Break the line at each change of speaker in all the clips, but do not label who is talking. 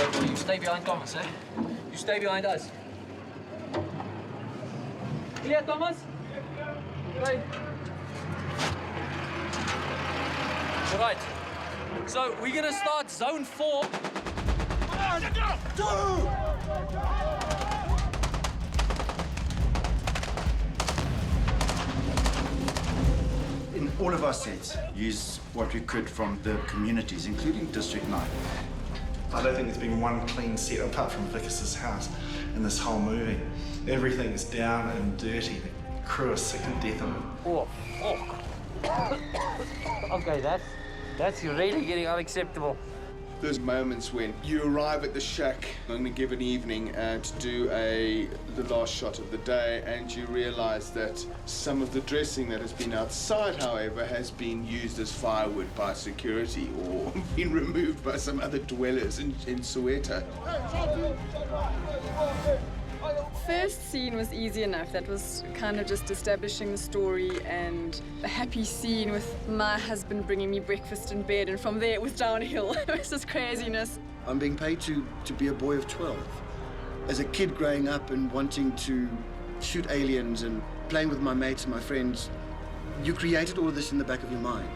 You stay behind Thomas, eh? You stay behind us. Clear, Thomas? Right. All right. So we're gonna start zone 4.
In all of our sets, use what we could from the communities, including District 9.
I don't think there's been one clean set apart from Vicus's house in this whole movie. Everything is down and dirty. The crew is sick to death of it.
Oh, fuck. Okay, that's really getting unacceptable.
There's moments when you arrive at the shack on a given evening to do the last shot of the day, and you realize that some of the dressing that has been outside, however, has been used as firewood by security or been removed by some other dwellers in Soweto.
First scene was easy enough. That was kind of just establishing the story, and a happy scene with my husband bringing me breakfast in bed, and from there it was downhill. It was just craziness.
I'm being paid to be a boy of 12. As a kid growing up and wanting to shoot aliens and playing with my mates and my friends, you created all of this in the back of your mind.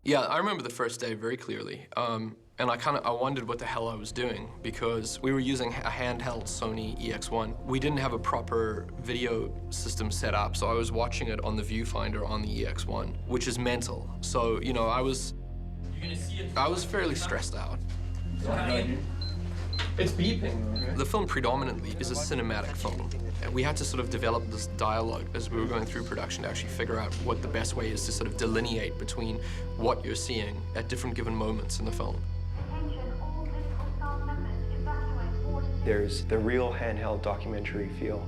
Yeah, I remember the first day very clearly. And I wondered what the hell I was doing, because we were using a handheld Sony EX1. We didn't have a proper video system set up, so I was watching it on the viewfinder on the EX1, which is mental. So, you know, I was fairly stressed out.
It's beeping.
The film predominantly is a cinematic film. We had to sort of develop this dialogue as we were going through production to actually figure out what the best way is to sort of delineate between what you're seeing at different given moments in the film.
There's the real handheld documentary feel,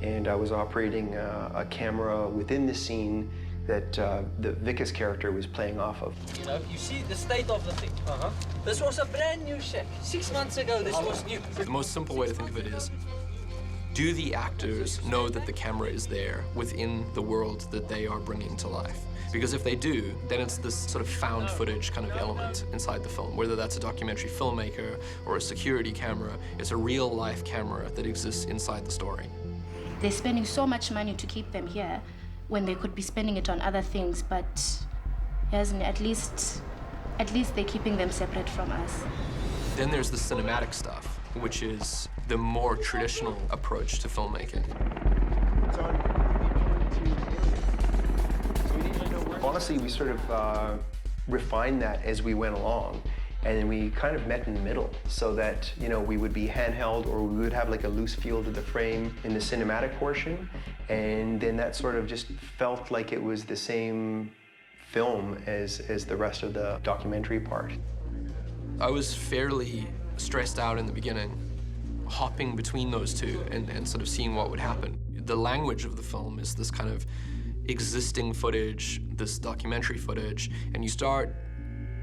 and I was operating a camera within the scene that the Vicus character was playing off of.
You know, you see the state of the thing. This was a brand new shack. 6 months ago, this was new.
The most simple way to think of it is, do the actors know that the camera is there within the world that they are bringing to life? Because if they do, then it's this sort of found footage kind of element inside the film, whether that's a documentary filmmaker or a security camera. It's a real life camera that exists inside the story.
They're spending so much money to keep them here when they could be spending it on other things, but at least they're keeping them separate from us.
Then there's the cinematic stuff, which is the more traditional approach to filmmaking.
Honestly, we sort of refined that as we went along, and then we kind of met in the middle, so that, you know, we would be handheld, or we would have like a loose feel to the frame in the cinematic portion, and then that sort of just felt like it was the same film as the rest of the documentary part.
I was fairly stressed out in the beginning, hopping between those two and sort of seeing what would happen. The language of the film is this kind of existing footage, this documentary footage, and you start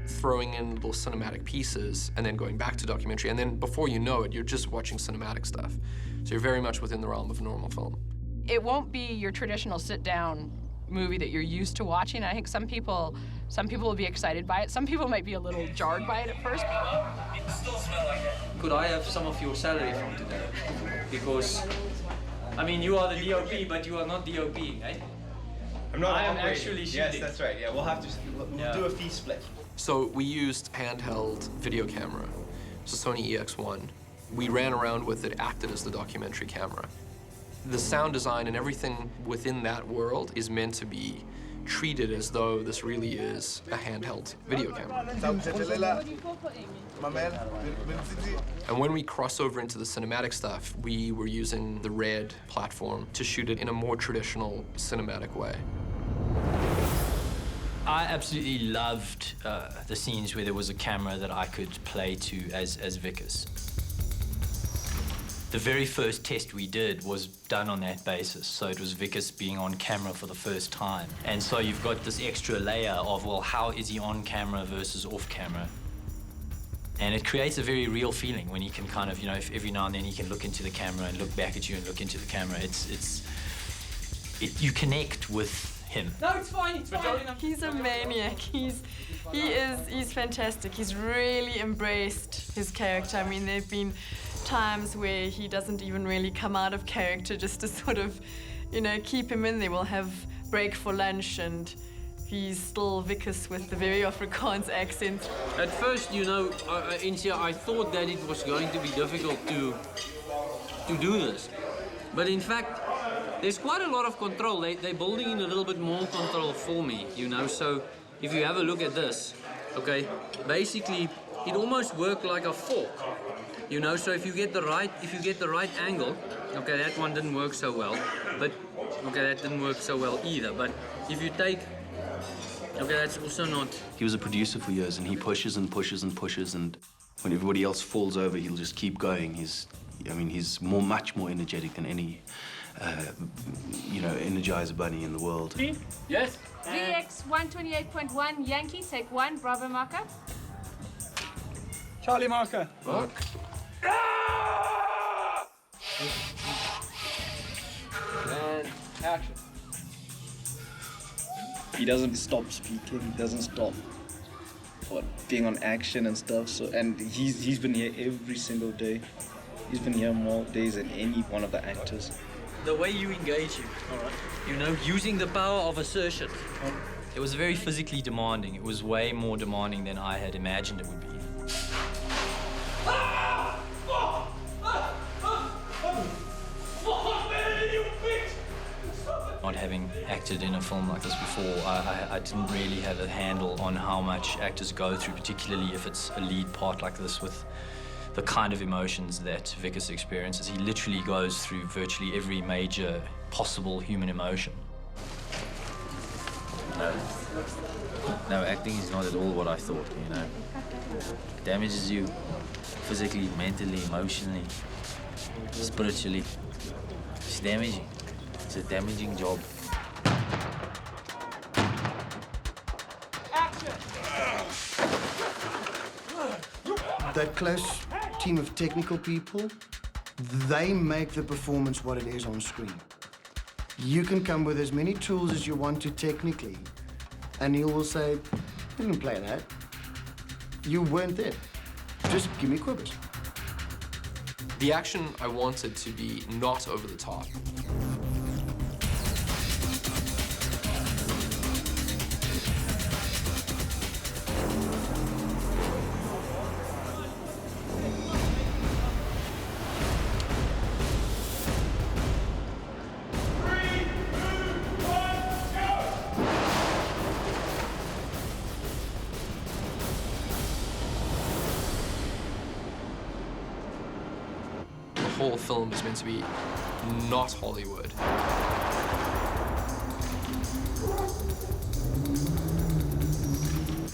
throwing in little cinematic pieces and then going back to documentary, and then before you know it, you're just watching cinematic stuff. So you're very much within the realm of normal film.
It won't be your traditional sit-down movie that you're used to watching. I think some people will be excited by it. Some people might be a little jarred by it at first.
It still smells like it. Could I have some of your salary from today? Because, I mean, you are the DOP, but you are not DOPing, eh?
I'm not.
I am actually shooting.
Yes, that's right. Yeah, we'll do a fee split.
So we used handheld video camera, so Sony EX1. We ran around with it, acted as the documentary camera. The sound design and everything within that world is meant to be treated as though this really is a handheld video camera. And when we cross over into the cinematic stuff, we were using the Red platform to shoot it in a more traditional cinematic way.
I absolutely loved the scenes where there was a camera that I could play to as Vicus. The very first test we did was done on that basis. So it was Vicus being on camera for the first time. And so you've got this extra layer of, well, how is he on camera versus off camera? And it creates a very real feeling when you can kind of, you know, if every now and then you can look into the camera and look back at you and look into the camera. You connect with him.
No, it's fine, it's fine.
He's a maniac. He's fantastic. He's really embraced his character. I mean, there've been times where he doesn't even really come out of character just to sort of, you know, keep him in there. We'll have break for lunch and he's still Vickers with the very Afrikaans accent.
At first, you know, I thought that it was going to be difficult to do this. But in fact, there's quite a lot of control. They're building in a little bit more control for me, you know. So if you have a look at this, okay, basically it almost worked like a fork, you know. So if you get the right angle, okay, that one didn't work so well, but okay, that didn't work so well either. But if you take, okay, that's also not.
He was a producer for years, and he pushes and pushes and pushes, and when everybody else falls over, he'll just keep going. He's much more energetic than any, you know, Energizer Bunny in the world.
Yes.
VX 128.1 Yankee, take 1, Bravo marker.
Charlie marker.
Mark. And action.
He doesn't stop speaking. He doesn't stop being on action and stuff. So, and he's been here every single day. He's been here more days than any one of the actors.
The way you engage you, you know, using the power of assertion.
It was very physically demanding. It was way more demanding than I had imagined it would be. Not having acted in a film like this before, I didn't really have a handle on how much actors go through, particularly if it's a lead part like this with the kind of emotions that Vickers experiences. He literally goes through virtually every major possible human emotion.
No, acting is not at all what I thought, you know. It damages you physically, mentally, emotionally, spiritually. It's damaging. It's a damaging job.
That close team of technical people, they make the performance what it is on screen. You can come with as many tools as you want to technically, and Neill will say, "You didn't play that. You weren't there. Just give me quivers."
The action I wanted to be not over the top. The whole film is meant to be not Hollywood.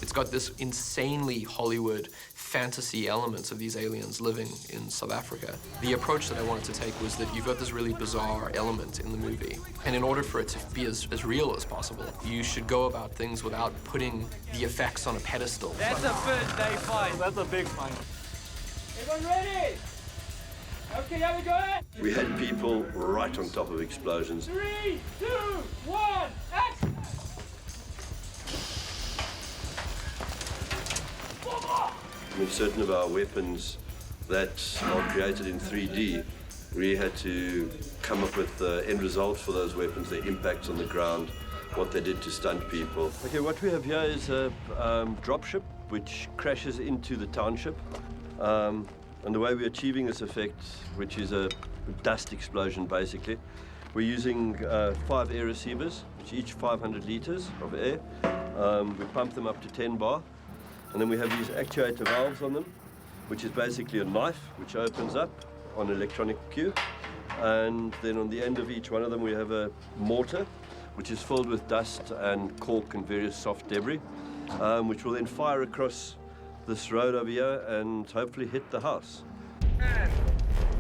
It's got this insanely Hollywood fantasy elements of these aliens living in South Africa. The approach that I wanted to take was that you've got this really bizarre element in the movie, and in order for it to be as real as possible, you should go about things without putting the effects on a pedestal.
That's a first day fight. That's a big fight. Everyone ready? Okay, here we go.
We had people right on top of explosions.
3, 2, 1, action!
With certain of our weapons that are created in 3D, we had to come up with the end result for those weapons, their impacts on the ground, what they did to stunt people. Okay, what we have here is a dropship which crashes into the township. And the way we're achieving this effect, which is a dust explosion basically, we're using 5 air receivers, which each 500 liters of air. We pump them up to 10 bar, and then we have these actuator valves on them, which is basically a knife which opens up on electronic cue. And then on the end of each one of them we have a mortar, which is filled with dust and cork and various soft debris, which will then fire across this road over here and hopefully hit the house.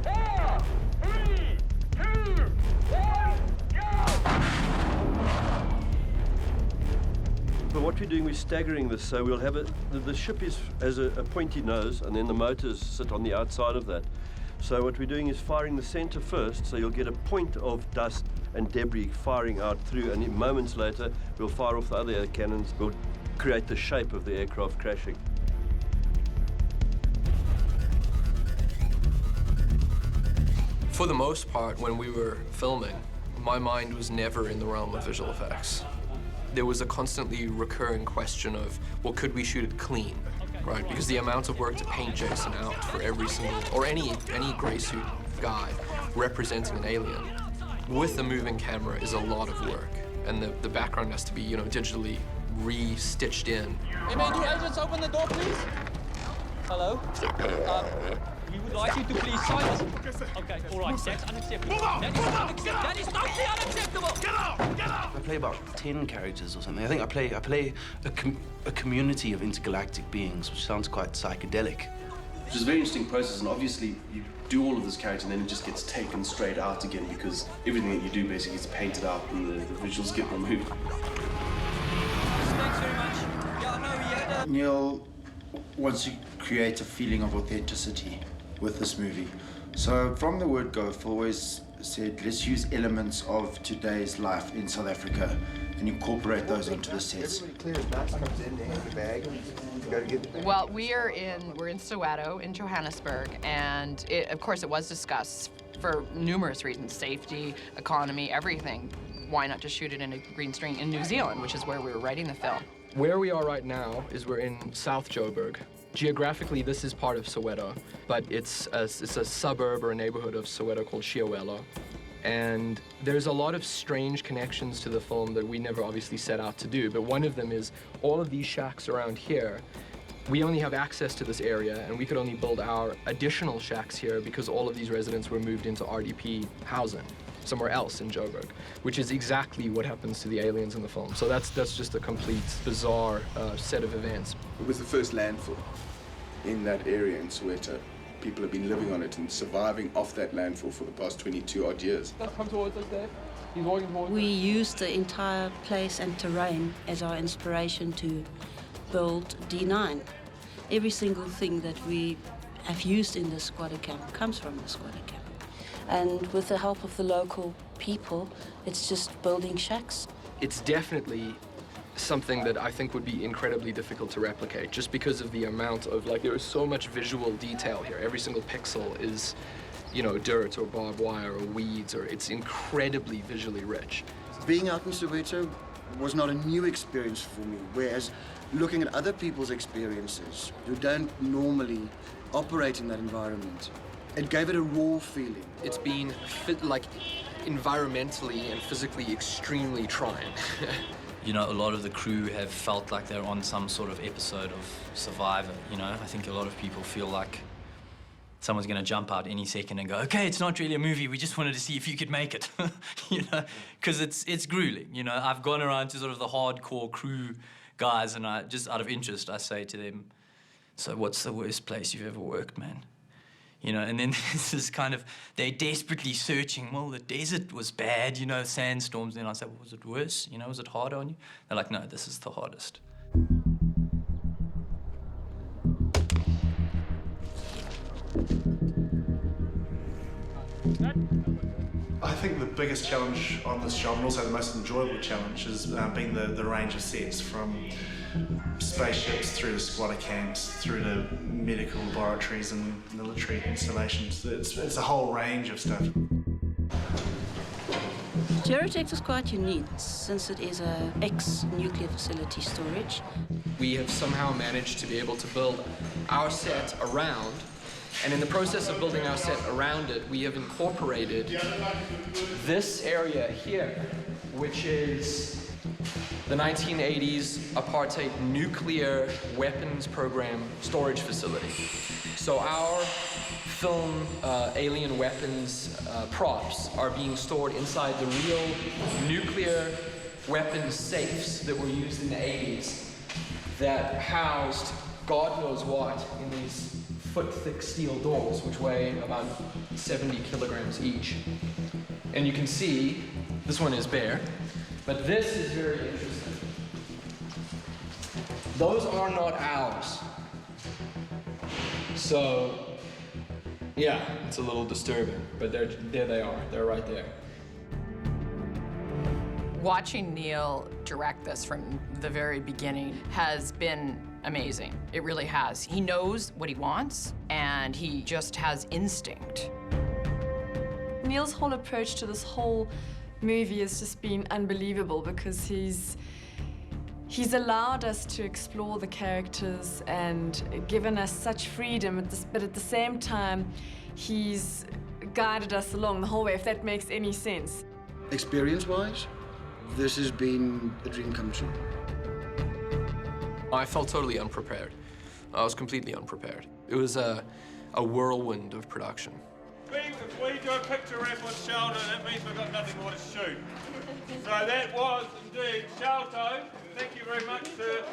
4, 3, 2, 1, go!
But what we're doing, we're staggering this, so we'll have the ship has a pointy nose, and then the motors sit on the outside of that. So what we're doing is firing the center first, so you'll get a point of dust and debris firing out through, and moments later we'll fire off the other air cannons. We'll create the shape of the aircraft crashing.
For the most part, when we were filming, my mind was never in the realm of visual effects. There was a constantly recurring question of, well, could we shoot it clean, right? Because the amount of work to paint Jason out for every single, or any gray suit guy representing an alien with a moving camera is a lot of work. And the background has to be, digitally re-stitched in.
Hey, may new agents open the door, please? Hello? We would like you to please silence. Okay, all right, that's unacceptable. That is unacceptable. That is totally unacceptable. Get out! Get out!
I play about 10 characters or something. I think I play a community of intergalactic beings, which sounds quite psychedelic. Which is a very interesting process, and obviously you do all of this character and then it just gets taken straight out again because everything that you do basically gets painted out and the visuals get removed.
Thanks very much. Yeah, no, we had a...
Neill wants to create a feeling of authenticity with this movie. So from the word go, Phil always said, let's use elements of today's life in South Africa and incorporate those into the sets.
Well, we're in Soweto in Johannesburg, and of course it was discussed for numerous reasons: safety, economy, everything. Why not just shoot it in a green screen in New Zealand, which is where we were writing the film?
Where we are right now is we're in South Joburg. Geographically, this is part of Soweto, but it's a suburb or a neighborhood of Soweto called Chiawelo. And there's a lot of strange connections to the film that we never obviously set out to do, but one of them is all of these shacks around here. We only have access to this area, and we could only build our additional shacks here because all of these residents were moved into RDP housing somewhere else in Joburg, which is exactly what happens to the aliens in the film. So that's just a complete bizarre set of events.
It was the first landfill in that area in Soweto. People have been living on it and surviving off that landfill for the past 22 odd years.
Come towards us there. He's walking towards us.
We used the entire place and terrain as our inspiration to build D9. Every single thing that we have used in the squatter camp comes from the squatter camp. And with the help of the local people, it's just building shacks.
It's definitely something that I think would be incredibly difficult to replicate, just because of the amount of, there is so much visual detail here. Every single pixel is, dirt or barbed wire or weeds, or it's incredibly visually rich.
Being out in Soweto was not a new experience for me, whereas looking at other people's experiences who don't normally operate in that environment, it gave it a raw feeling.
It's been environmentally and physically extremely trying.
A lot of the crew have felt like they're on some sort of episode of Survivor, I think a lot of people feel like someone's going to jump out any second and go, okay, it's not really a movie, we just wanted to see if you could make it, because it's grueling, I've gone around to sort of the hardcore crew guys, and I just out of interest, I say to them, so what's the worst place you've ever worked, man? And then this is kind of, they're desperately searching. Well, the desert was bad, sandstorms. Then I said, well, was it worse? Was it harder on you? They're like, no, this is the hardest.
I think the biggest challenge on this job, and also the most enjoyable challenge, has been the range of sets, from spaceships through to squatter camps, through to medical laboratories and military installations. It's a whole range of stuff.
Gerotex is quite unique since it is a ex-nuclear facility storage.
We have somehow managed to be able to build our set around, and in the process of building our set around it, we have incorporated this area here, which is the 1980s apartheid nuclear weapons program storage facility. So our film alien weapons props are being stored inside the real nuclear weapons safes that were used in the 80s that housed God knows what in these foot-thick steel doors, which weigh about 70 kilograms each. And you can see, this one is bare, but this is very interesting. Those are not ours. So, Yeah, it's a little disturbing, but there they are. They're right there.
Watching Neill direct this from the very beginning has been amazing. It really has. He knows what he wants, and he just has instinct.
Neill's whole approach to this whole movie has just been unbelievable because he's allowed us to explore the characters and given us such freedom, but at the same time, he's guided us along the whole way, if that makes any sense.
Experience-wise, this has been a dream come true.
I felt totally unprepared. I was completely unprepared. It was a whirlwind of production.
If we do a picture wrap with Sharlto, that means we've got nothing more to shoot. So that was indeed Sharlto. Thank you very much, sir.